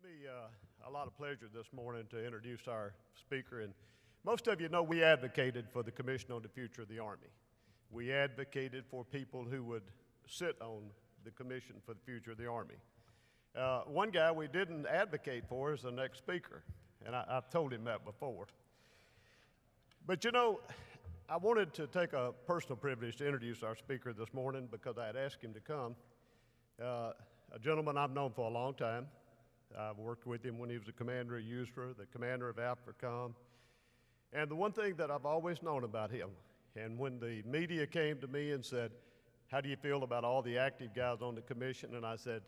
me a lot of pleasure this morning to introduce our speaker. And most of you know we advocated for the Commission on the Future of the Army. We advocated for people who would sit on the Commission for the Future of the Army. One guy we didn't advocate for is the next speaker, and I've told him that before. But you know, I wanted to take a personal privilege to introduce our speaker this morning because I had asked him to come. A gentleman I've known for a long time. I've worked with him when he was the commander of USRA, the commander of AFRICOM. And the one thing that I've always known about him, and when the media came to me and said, how do you feel about all the active guys on the commission? And I said,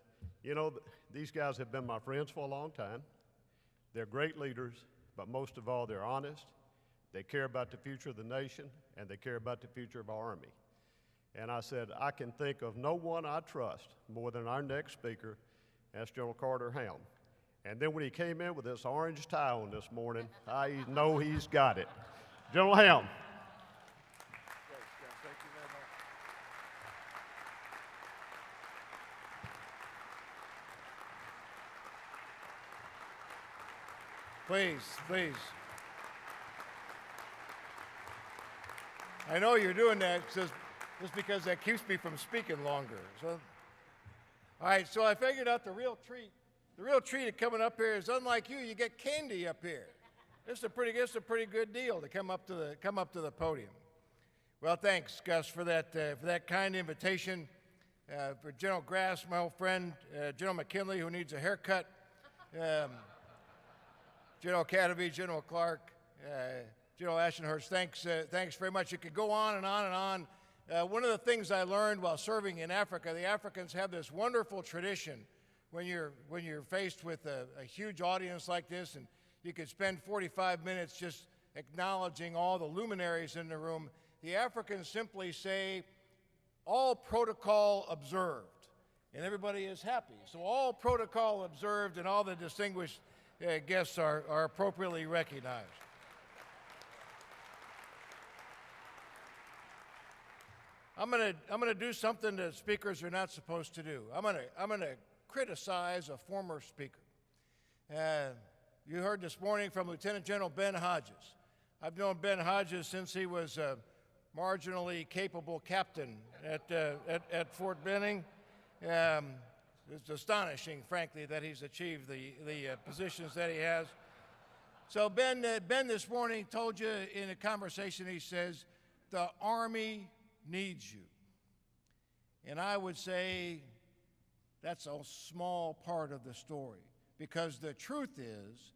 you know, these guys have been my friends for a long time. They're great leaders, but most of all, they're honest. They care about the future of the nation, and they care about the future of our Army. And I said, I can think of no one I trust more than our next speaker. That's General Carter Helm. And then when he came in with this orange tie on this morning, I know he's got it. General Helm. Thank you very much. Please. I know you're doing that just because that keeps me from speaking longer. So, all right, so I figured out the real treat. The real treat of coming up here is, unlike you get candy up here. It's a pretty good deal to come up to the podium. Well, thanks, Gus, for that kind invitation. For General Grass, my old friend, General McKinley, who needs a haircut, General Cademy, General Clark, General Ashenhurst, thanks very much. You could go on and on and on. One of the things I learned while serving in Africa, the Africans have this wonderful tradition when you're faced with a huge audience like this, and you could spend 45 minutes just acknowledging all the luminaries in the room. The Africans simply say, all protocol observed, and everybody is happy. So all protocol observed, and all the distinguished guests are appropriately recognized. I'm gonna do something that speakers are not supposed to do. I'm gonna criticize a former speaker. You heard this morning from Lieutenant General Ben Hodges. I've known Ben Hodges since he was a marginally capable captain at Fort Benning. It's astonishing, frankly, that he's achieved the positions that he has. So Ben this morning told you in a conversation, he says, the Army needs you. And I would say that's a small part of the story, because the truth is,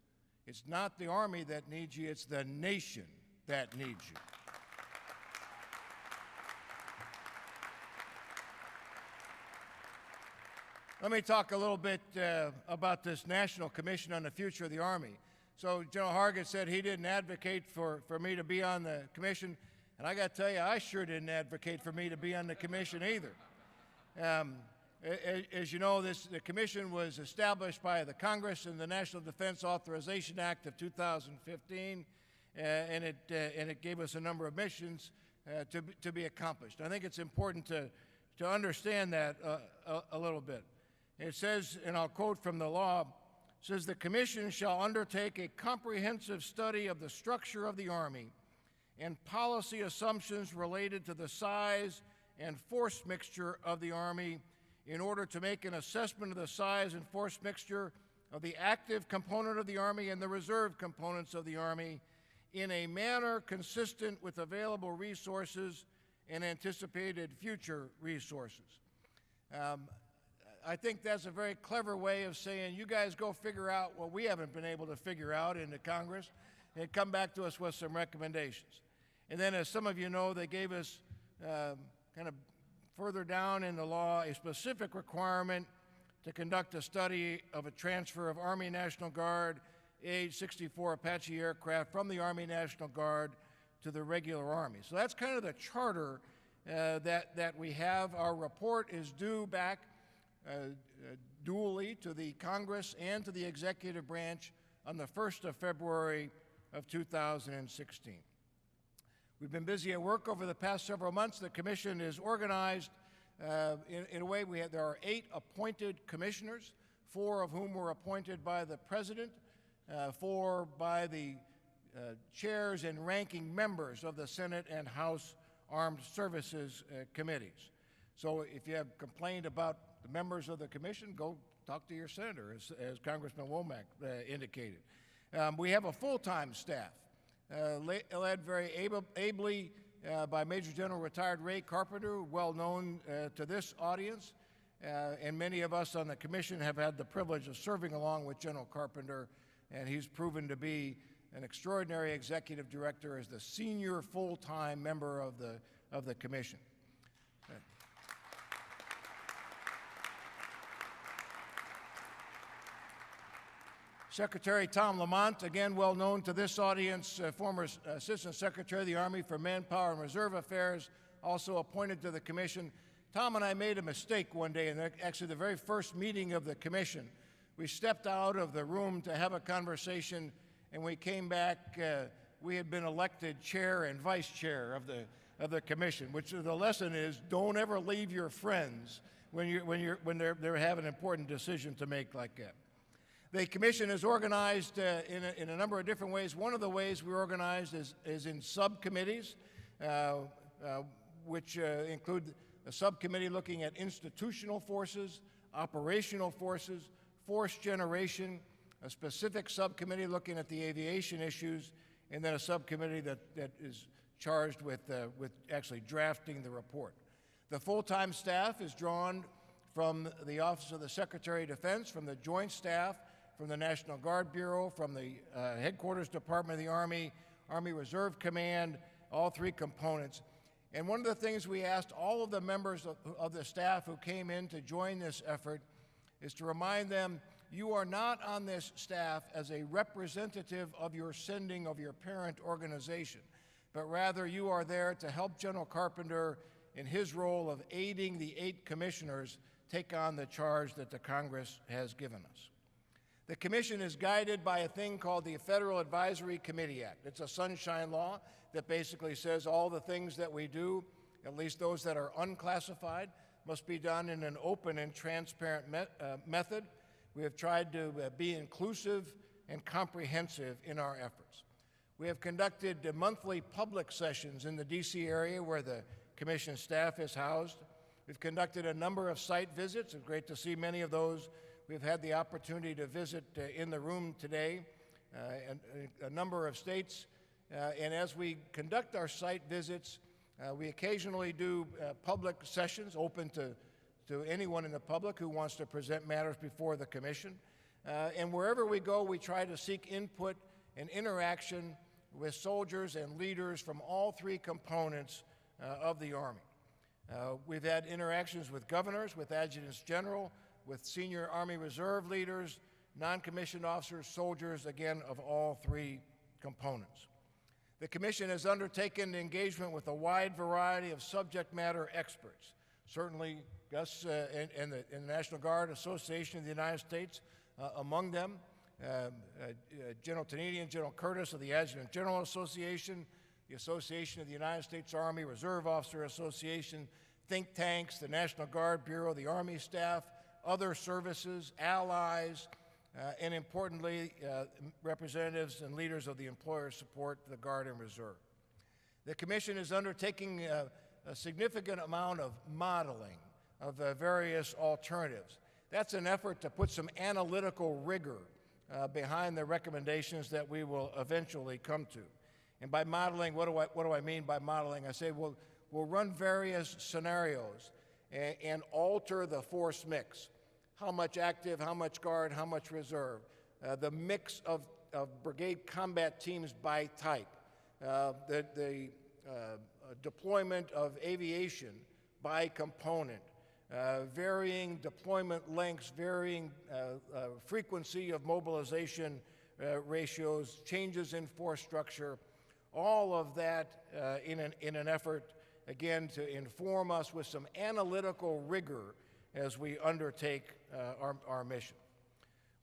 it's not the Army that needs you, it's the nation that needs you. Let me talk a little bit about this National Commission on the Future of the Army. So General Hargett said he didn't advocate for me to be on the commission, and I got to tell you, I sure didn't advocate for me to be on the commission either. As you know, the commission was established by the Congress in the National Defense Authorization Act of 2015, and it gave us a number of missions to be accomplished. I think it's important to understand that a little bit. It says, and I'll quote from the law, it says, the commission shall undertake a comprehensive study of the structure of the Army and policy assumptions related to the size and force mixture of the Army in order to make an assessment of the size and force mixture of the active component of the Army and the reserve components of the Army in a manner consistent with available resources and anticipated future resources. I think that's a very clever way of saying, you guys go figure out what we haven't been able to figure out in the Congress and come back to us with some recommendations. And then, as some of you know, they gave us kind of further down in the law a specific requirement to conduct a study of a transfer of Army National Guard AH-64 Apache aircraft from the Army National Guard to the regular Army. So that's kind of the charter that we have. Our report is due back duly to the Congress and to the executive branch on the 1st of February of 2016. We've been busy at work over the past several months. The commission is organized in a way. There are 8 appointed commissioners, 4 of whom were appointed by the President, 4 by the chairs and ranking members of the Senate and House Armed Services Committees. So if you have complained about the members of the commission, go talk to your senator, as Congressman Womack indicated. We have a full-time staff, led very ably by Major General retired Ray Carpenter, well known to this audience, and many of us on the commission have had the privilege of serving along with General Carpenter, and he's proven to be an extraordinary executive director as the senior full-time member of the commission. Secretary Tom Lamont, again well known to this audience, former Assistant Secretary of the Army for Manpower and Reserve Affairs, also appointed to the commission. Tom and I made a mistake one day, and actually the very first meeting of the commission. We stepped out of the room to have a conversation, and we came back, we had been elected chair and vice chair of the commission, which the lesson is don't ever leave your friends when they have an important decision to make like that. The commission is organized in a number of different ways. One of the ways we're organized is in subcommittees, which include a subcommittee looking at institutional forces, operational forces, force generation, a specific subcommittee looking at the aviation issues, and then a subcommittee that is charged with actually drafting the report. The full-time staff is drawn from the Office of the Secretary of Defense, from the Joint Staff, from the National Guard Bureau, from the Headquarters Department of the Army, Army Reserve Command, all 3 components. And one of the things we asked all of the members of the staff who came in to join this effort is to remind them, you are not on this staff as a representative of your sending of your parent organization, but rather you are there to help General Carpenter in his role of aiding the 8 commissioners take on the charge that the Congress has given us. The commission is guided by a thing called the Federal Advisory Committee Act. It's a sunshine law that basically says all the things that we do, at least those that are unclassified, must be done in an open and transparent method. We have tried to be inclusive and comprehensive in our efforts. We have conducted monthly public sessions in the D.C. area where the commission staff is housed. We've conducted a number of site visits. It's great to see many of those we've had the opportunity to visit in the room today, a number of states. And as we conduct our site visits, we occasionally do public sessions open to anyone in the public who wants to present matters before the commission. And wherever we go, we try to seek input and interaction with soldiers and leaders from all 3 components of the Army. We've had interactions with governors, with adjutants general, with senior Army Reserve leaders, non-commissioned officers, soldiers, again, of all 3 components. The commission has undertaken engagement with a wide variety of subject matter experts. Certainly, Gus and the National Guard Association of the United States, among them, General Tenn and General Curtis of the Adjutant General Association, the Association of the United States Army Reserve Officer Association, think tanks, the National Guard Bureau, the Army staff, other services, allies, and importantly, representatives and leaders of the employer support, the Guard and Reserve. The commission is undertaking a significant amount of modeling of various alternatives. That's an effort to put some analytical rigor behind the recommendations that we will eventually come to. And by modeling, what do I mean by modeling? I say we'll run various scenarios and alter the force mix. How much active, how much Guard, how much Reserve, the mix of brigade combat teams by type, the deployment of aviation by component, varying deployment lengths, varying frequency of mobilization ratios, changes in force structure, all of that in an effort, again, to inform us with some analytical rigor as we undertake our mission.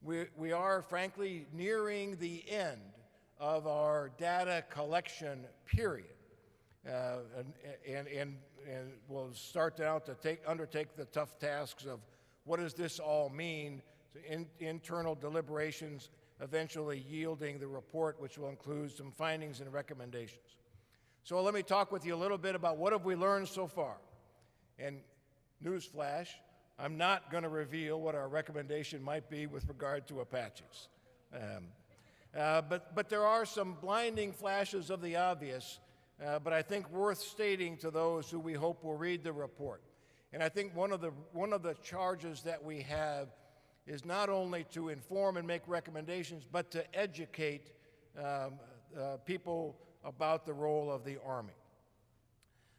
We are, frankly, nearing the end of our data collection period. And we'll start out to undertake the tough tasks of what does this all mean internal deliberations, eventually yielding the report, which will include some findings and recommendations. So let me talk with you a little bit about what have we learned so far. And newsflash, I'm not going to reveal what our recommendation might be with regard to Apaches. But there are some blinding flashes of the obvious, but I think worth stating to those who we hope will read the report. And I think one of the charges that we have is not only to inform and make recommendations, but to educate people about the role of the Army.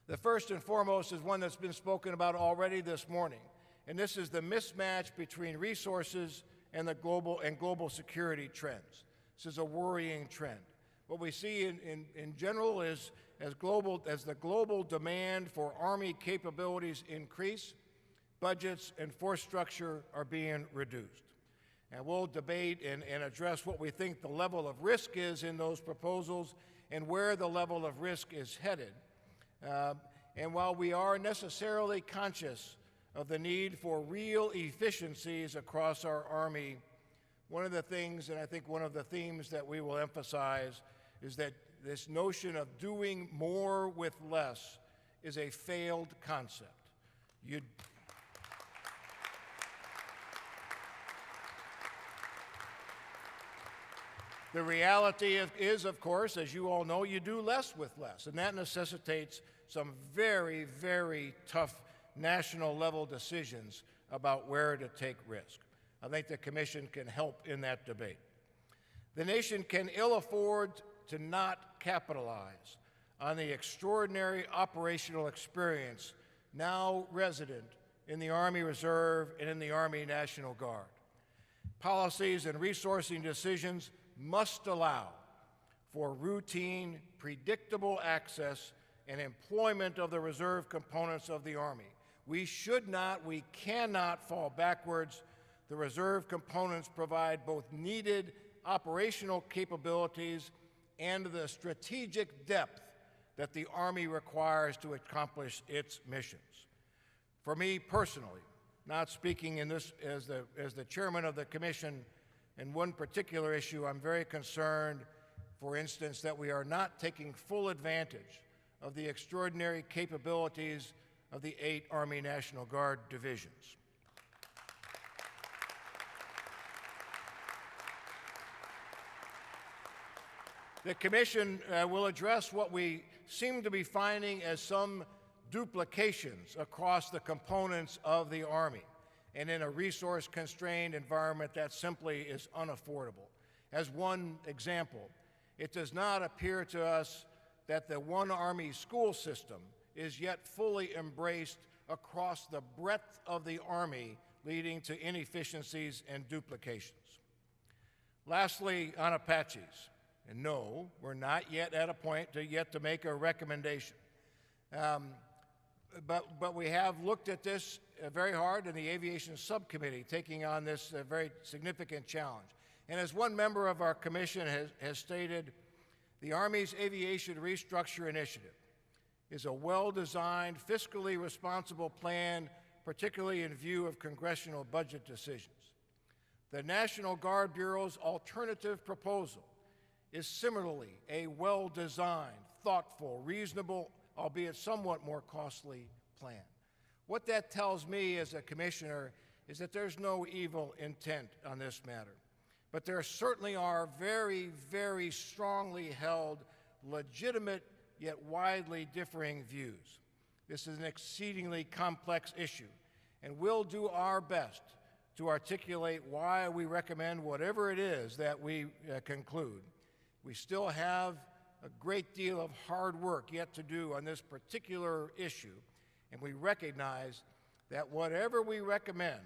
The first and foremost is one that's been spoken about already this morning, and this is the mismatch between resources and the global security trends. This is a worrying trend. What we see in general is as the global demand for Army capabilities increase, budgets and force structure are being reduced. And we'll debate and address what we think the level of risk is in those proposals and where the level of risk is headed. And while we are necessarily conscious of the need for real efficiencies across our Army, one of the things, and I think one of the themes that we will emphasize, is that this notion of doing more with less is a failed concept. The reality is, of course, as you all know, you do less with less, and that necessitates some very, very tough national level decisions about where to take risk. I think the Commission can help in that debate. The nation can ill afford to not capitalize on the extraordinary operational experience now resident in the Army Reserve and in the Army National Guard. Policies and resourcing decisions must allow for routine, predictable access and employment of the reserve components of the Army. We cannot fall backwards. The reserve components provide both needed operational capabilities and the strategic depth that the Army requires to accomplish its missions. For me personally, not speaking in this as the chairman of the Commission, in one particular issue, I'm very concerned, for instance, that we are not taking full advantage of the extraordinary capabilities of the 8 Army National Guard divisions. The Commission will address what we seem to be finding as some duplications across the components of the Army, and in a resource-constrained environment that simply is unaffordable. As one example, it does not appear to us that the one Army school system is yet fully embraced across the breadth of the Army, leading to inefficiencies and duplications. Lastly, on Apaches, and no, we're not yet at a point to make a recommendation. But we have looked at this very hard in the Aviation Subcommittee, taking on this very significant challenge. And as one member of our commission has stated, the Army's Aviation Restructure Initiative is a well-designed, fiscally responsible plan, particularly in view of congressional budget decisions. The National Guard Bureau's alternative proposal is similarly a well-designed, thoughtful, reasonable, albeit somewhat more costly plan. What that tells me as a commissioner is that there's no evil intent on this matter. But there certainly are very, very strongly held, legitimate, yet widely differing views. This is an exceedingly complex issue, and we'll do our best to articulate why we recommend whatever it is that we conclude. We still have a great deal of hard work yet to do on this particular issue, and we recognize that whatever we recommend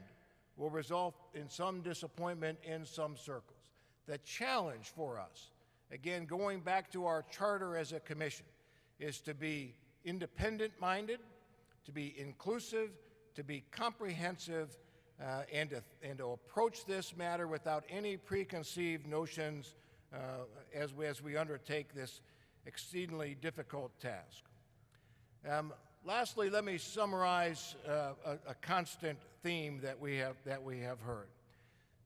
will result in some disappointment in some circles. The challenge for us, again, going back to our charter as a commission, is to be independent-minded, to be inclusive, to be comprehensive, and to approach this matter without any preconceived notions as we undertake this exceedingly difficult task. Lastly, let me summarize a constant theme that we have heard.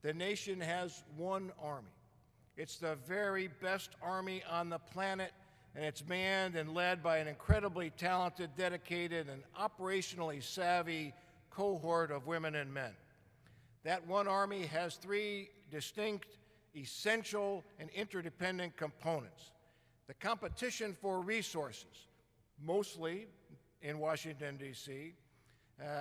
The nation has one Army. It's the very best Army on the planet, and it's manned and led by an incredibly talented, dedicated, and operationally savvy cohort of women and men. That one Army has three distinct, essential, and interdependent components. The competition for resources, mostly in Washington, D.C.,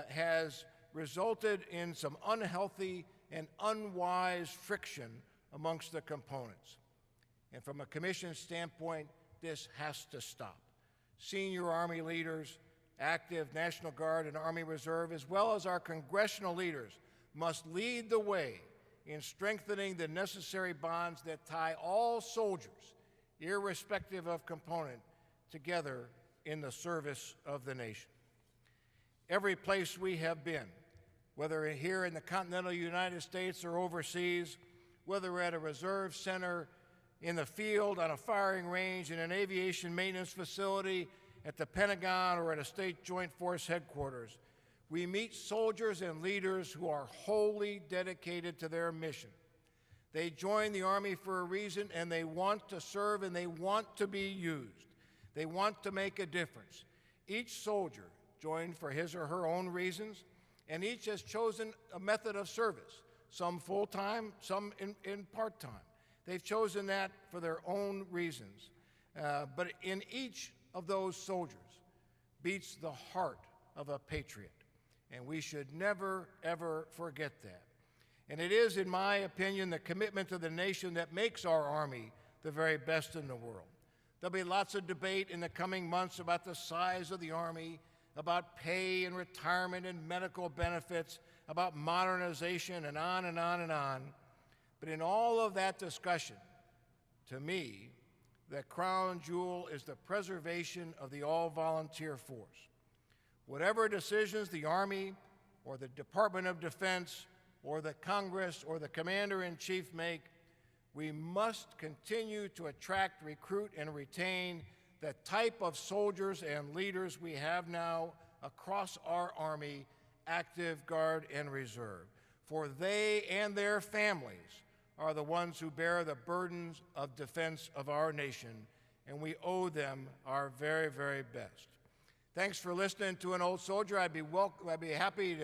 has resulted in some unhealthy and unwise friction amongst the components. And from a commission standpoint, this has to stop. Senior Army leaders, active National Guard and Army Reserve, as well as our congressional leaders, must lead the way in strengthening the necessary bonds that tie all soldiers, irrespective of component, together in the service of the nation. Every place we have been, whether here in the continental United States or overseas, whether we're at a reserve center, in the field, on a firing range, in an aviation maintenance facility, at the Pentagon, or at a state joint force headquarters, we meet soldiers and leaders who are wholly dedicated to their mission. They join the Army for a reason, and they want to serve, and they want to be used. They want to make a difference. Each soldier joined for his or her own reasons, and each has chosen a method of service, some full-time, some in part-time. They've chosen that for their own reasons. But in each of those soldiers beats the heart of a patriot, and we should never, ever forget that. And it is, in my opinion, the commitment to the nation that makes our Army the very best in the world. There'll be lots of debate in the coming months about the size of the Army, about pay and retirement and medical benefits, about modernization, and on and on and on. But in all of that discussion, to me, the crown jewel is the preservation of the all-volunteer force. Whatever decisions the Army or the Department of Defense or the Congress or the Commander-in-Chief make, we must continue to attract, recruit, and retain the type of soldiers and leaders we have now across our Army, active Guard and Reserve. For they and their families are the ones who bear the burdens of defense of our nation, and we owe them our very, very best. Thanks for listening to an old soldier. I'd be happy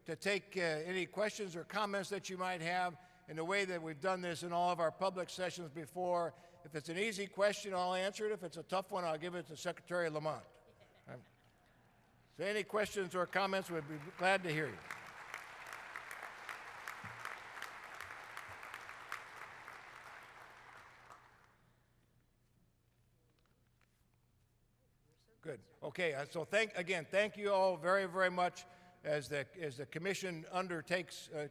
to take any questions or comments that you might have in the way that we've done this in all of our public sessions before. If it's an easy question, I'll answer it. If it's a tough one, I'll give it to Secretary Lamont. So any questions or comments, we'd be glad to hear you. Good. Okay. So thank you all very, very much as the commission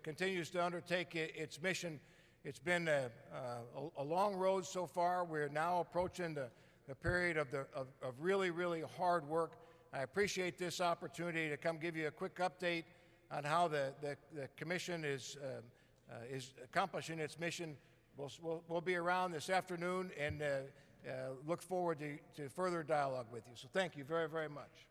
continues to undertake its mission. It's been a long road so far. We're now approaching the period of really, really hard work. I appreciate this opportunity to come give you a quick update on how the commission is accomplishing its mission. We'll be around this afternoon and look forward to further dialogue with you. So thank you very, very much.